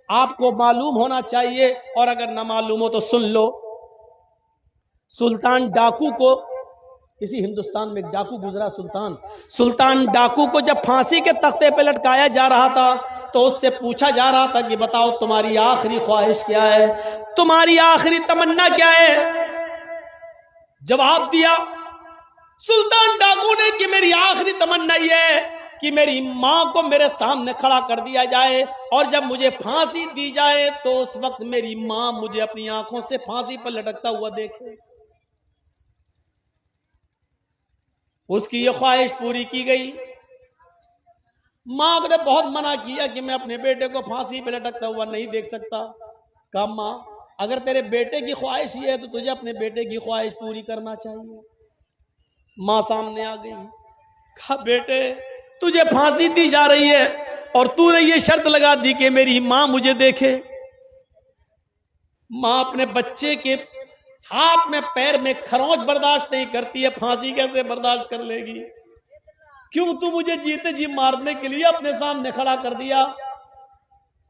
आपको मालूम होना चाहिए, और अगर ना मालूम हो तो सुन लो। सुल्तान डाकू को, इसी हिंदुस्तान में एक डाकू गुजरा, सुल्तान डाकू को जब फांसी के तख्ते पे लटकाया जा रहा था तो उससे पूछा जा रहा था कि बताओ तुम्हारी आखिरी ख्वाहिश क्या है, तुम्हारी आखिरी तमन्ना क्या है। जवाब दिया सुल्तान डाकू ने कि मेरी आखिरी तमन्ना यह है कि मेरी मां को मेरे सामने खड़ा कर दिया जाए, और जब मुझे फांसी दी जाए तो उस वक्त मेरी मां मुझे अपनी आंखों से फांसी पर लटकता हुआ देखे। उसकी ये ख्वाहिश पूरी की गई। मां ने बहुत मना किया कि मैं अपने बेटे को फांसी पे लटकता हुआ नहीं देख सकता। कहा मां, अगर तेरे बेटे की ख्वाहिश ये है तो तुझे अपने बेटे की ख्वाहिश पूरी करना चाहिए। मां सामने आ गई। कहा बेटे, तुझे फांसी दी जा रही है और तूने ये शर्त लगा दी कि मेरी मां मुझे देखे। मां अपने बच्चे के हाथ में पैर में खरोंच बर्दाश्त नहीं करती है, फांसी कैसे बर्दाश्त कर लेगी। क्यों तू मुझे जीते जी मारने के लिए अपने सामने खड़ा कर दिया।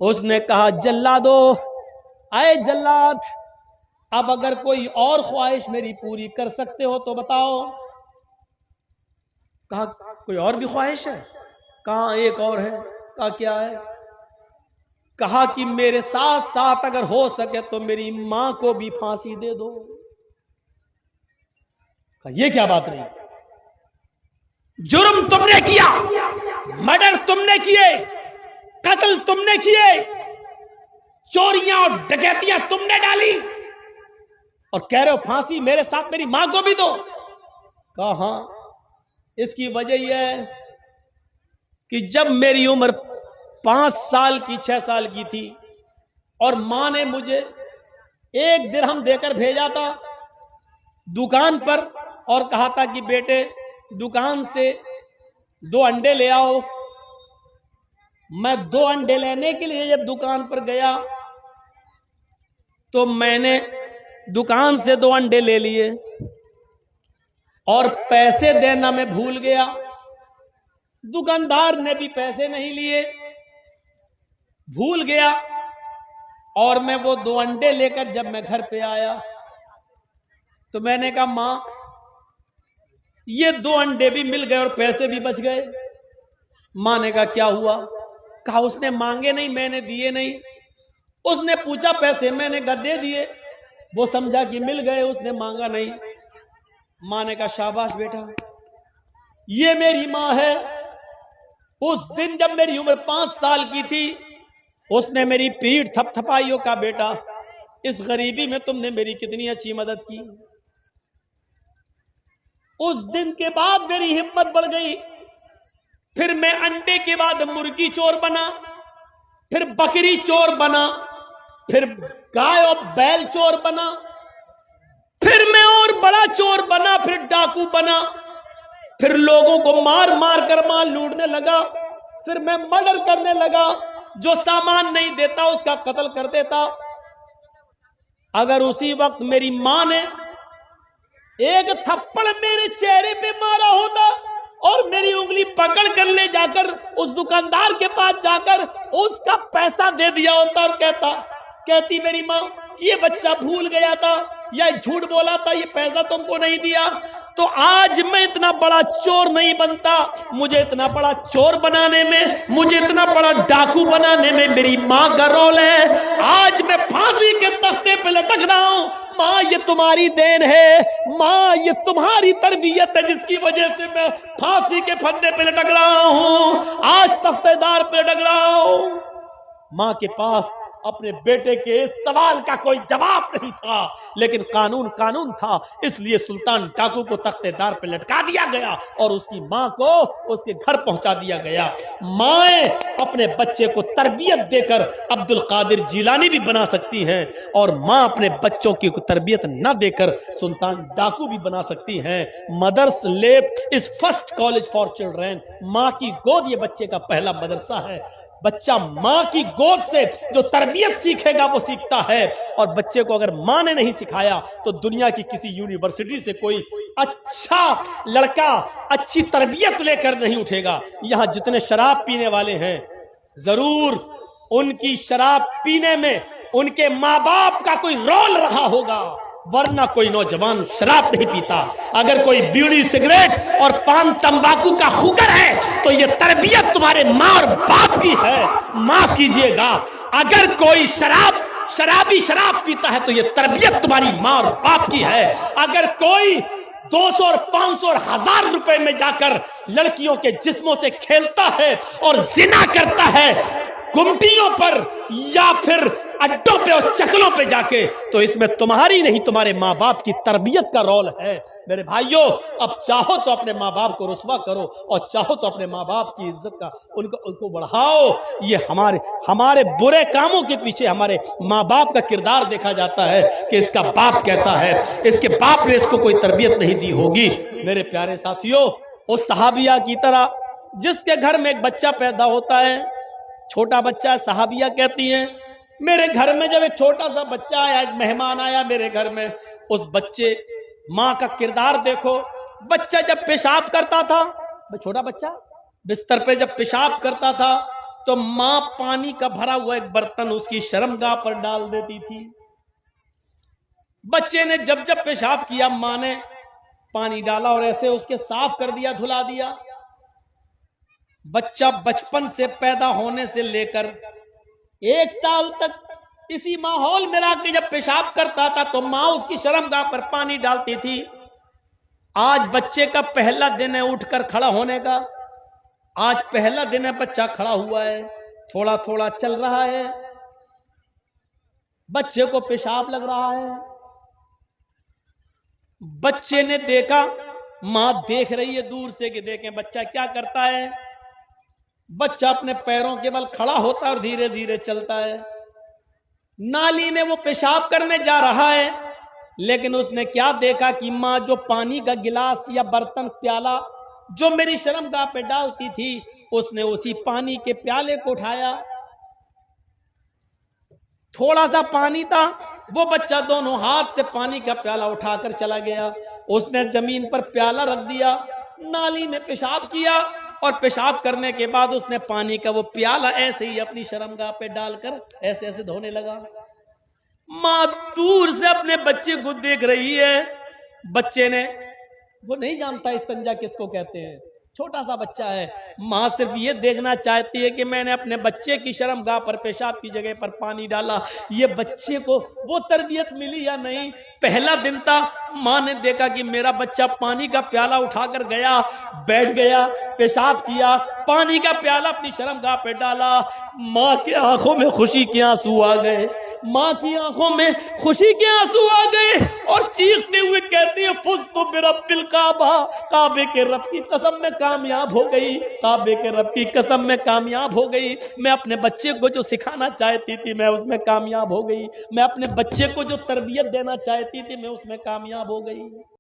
उसने कहा जल्लादो, आए जल्लाद, अब अगर कोई और ख्वाहिश मेरी पूरी कर सकते हो तो बताओ। कहा कोई और भी ख्वाहिश है? कहा एक और है। कहा क्या है? कहा कि मेरे साथ साथ अगर हो सके तो मेरी मां को भी फांसी दे दो। कहा ये क्या बात रही, जुर्म तुमने किया, मर्डर तुमने किए, कत्ल तुमने किए, चोरियां और डकैतियां तुमने डाली, और कह रहे हो फांसी मेरे साथ मेरी मां को भी दो। कहा हां, इसकी वजह यह है कि जब मेरी उम्र 5 साल की 6 साल की थी और मां ने मुझे 1 दिरहम देकर भेजा था दुकान पर और कहा था कि बेटे दुकान से 2 अंडे ले आओ। मैं 2 अंडे लेने के लिए जब दुकान पर गया तो मैंने दुकान से 2 अंडे ले लिए और पैसे देना मैं भूल गया। दुकानदार ने भी पैसे नहीं लिए, भूल गया, और मैं वो 2 अंडे लेकर जब मैं घर पे आया तो मैंने कहा मां, ये 2 अंडे भी मिल गए और पैसे भी बच गए। मां ने कहा क्या हुआ? कहा उसने मांगे नहीं, मैंने दिए नहीं। उसने पूछा पैसे, मैंने कहा दे दिए, वो समझा कि मिल गए, उसने मांगा नहीं। मां ने कहा शाबाश बेटा, ये मेरी मां है। उस दिन जब मेरी उम्र 5 साल की थी उसने मेरी पीठ थपथपाई, का बेटा इस गरीबी में तुमने मेरी कितनी अच्छी मदद की। उस दिन के बाद मेरी हिम्मत बढ़ गई। फिर मैं अंडे के बाद मुर्गी चोर बना, फिर बकरी चोर बना, फिर गाय और बैल चोर बना, फिर मैं और बड़ा चोर बना, फिर डाकू बना, फिर लोगों को मार मार कर माल लूटने लगा, फिर मैं मर्डर करने लगा, जो सामान नहीं देता उसका कत्ल कर देता। अगर उसी वक्त मेरी मां ने एक थप्पड़ मेरे चेहरे पे मारा होता और मेरी उंगली पकड़ कर ले जाकर उस दुकानदार के पास जाकर उसका पैसा दे दिया होता और कहती मेरी मां ये बच्चा भूल गया था या झूठ बोला था, ये पैसा तुमको नहीं दिया, तो आज मैं इतना बड़ा चोर नहीं बनता। मुझे इतना बड़ा चोर बनाने में, मुझे इतना बड़ा डाकू बनाने में मेरी मां का रोल है। आज मैं फांसी के तख्ते पे लटक रहा हूं। मां ये तुम्हारी देन है, मां ये तुम्हारी तरबियत है जिसकी वजह से मैं फांसी के फंदे पे लटक रहा हूं, आज तख्तेदार पे लटक रहा हूं। मां के पास अपने बेटे के इस सवाल का कोई जवाब नहीं था, लेकिन कानून था, इसलिए सुल्तान डाकू को तख्तेदार पे लटका दिया गया और उसकी मां को उसके घर पहुंचा दिया गया। माएं अपने बच्चे को तरबियत देकर अब्दुल कादिर जिलानी भी बना सकती हैं और मां अपने बच्चों की तरबियत न देकर सुल्तान डाकू भी बना सकती हैं। Mother's lap is first college for children. मां की गोद ये बच्चे का पहला मदरसा है। बच्चा मां की गोद से जो तरबियत सीखेगा वो सीखता है, और बच्चे को अगर मां ने नहीं सिखाया तो दुनिया की किसी यूनिवर्सिटी से कोई अच्छा लड़का अच्छी तरबियत लेकर नहीं उठेगा। यहां जितने शराब पीने वाले हैं जरूर उनकी शराब पीने में उनके माँ बाप का कोई रोल रहा होगा, वरना कोई नौजवान शराब नहीं पीता। अगर कोई बीड़ी सिगरेट और पान तंबाकू का खुकर है तो यह तरबियत तुम्हारे माँ और बाप की है, माफ कीजिएगा। अगर कोई शराबी शराब पीता है तो यह तरबियत तुम्हारी माँ और बाप की है। अगर कोई 200 और 500 और 1000 रुपए में जाकर लड़कियों के जिस्मों से खेलता है और जिना करता है गुमटियों पर या फिर अड्डों पे और चकलों पे जाके, तो इसमें तुम्हारी नहीं तुम्हारे माँ बाप की तरबियत का रोल है। मेरे भाइयों, अब चाहो तो अपने माँ बाप को रुस्वा करो और चाहो तो अपने माँ बाप की इज्जत का उनको बढ़ाओ। ये हमारे बुरे कामों के पीछे हमारे माँ बाप का किरदार देखा जाता है कि इसका बाप कैसा है, इसके बाप ने इसको कोई तरबियत नहीं दी होगी। मेरे प्यारे साथियों, उस सहाबिया की तरह जिसके घर में एक बच्चा पैदा होता है, छोटा बच्चा, सहाबिया कहती हैं मेरे घर में जब एक छोटा सा बच्चा आया, एक मेहमान आया मेरे घर में, उस बच्चे माँ का किरदार देखो। बच्चा जब पेशाब करता था, छोटा बच्चा बिस्तर पे जब पेशाब करता था तो माँ पानी का भरा हुआ एक बर्तन उसकी शर्मगाह पर डाल देती थी। बच्चे ने जब जब पेशाब किया माँ ने पानी डाला और ऐसे उसके साफ कर दिया, धुला दिया। बच्चा बचपन से पैदा होने से लेकर 1 साल तक इसी माहौल में रह के जब पेशाब करता था तो माँ उसकी शर्मगाह पर पानी डालती थी। आज बच्चे का पहला दिन है उठकर खड़ा होने का, आज पहला दिन है बच्चा खड़ा हुआ है, थोड़ा थोड़ा चल रहा है, बच्चे को पेशाब लग रहा है। बच्चे ने देखा, माँ देख रही है दूर से कि देखें बच्चा क्या करता है। बच्चा अपने पैरों के बल खड़ा होता है और धीरे धीरे चलता है। नाली में वो पेशाब करने जा रहा है, लेकिन उसने क्या देखा कि माँ जो पानी का गिलास या बर्तन प्याला जो मेरी शर्मगाह पे डालती थी, उसने उसी पानी के प्याले को उठाया। थोड़ा सा पानी था, वो बच्चा दोनों हाथ से पानी का प्याला उठाकर चला गया। उसने जमीन पर प्याला रख दिया, नाली में पेशाब किया और पेशाब करने के बाद उसने पानी का वो प्याला ऐसे ही अपनी शर्मगाह पे डालकर ऐसे ऐसे धोने लगा। माँ दूर से अपने बच्चे को देख रही है। बच्चे ने, वो नहीं जानता इस्तंजा किसको कहते हैं, छोटा सा बच्चा है। माँ सिर्फ ये देखना चाहती है कि मैंने अपने बच्चे की शर्मगाह पर पेशाब की जगह पर पानी डाला, ये बच्चे को वो तरबियत मिली या नहीं। पहला दिन था, माँ ने देखा कि मेरा बच्चा पानी का प्याला उठाकर गया, बैठ गया, पेशाब किया, पानी का प्याला अपनी शर्मगाह पे डाला। माँ की आंखों में खुशी के आंसू आ गए, माँ की आंखों में खुशी के आंसू आ गए और चीखते हुए कहती है फुज़्तु बिरब्बिल काबा, काबे के रब की कसम में कामयाब हो गई, काबे के रब की कसम में कामयाब हो गई। मैं अपने बच्चे को जो सिखाना चाहती थी मैं उसमें कामयाब हो गई, मैं अपने बच्चे को जो तरबियत देना चाहती थी मैं उसमें कामयाब हो गई।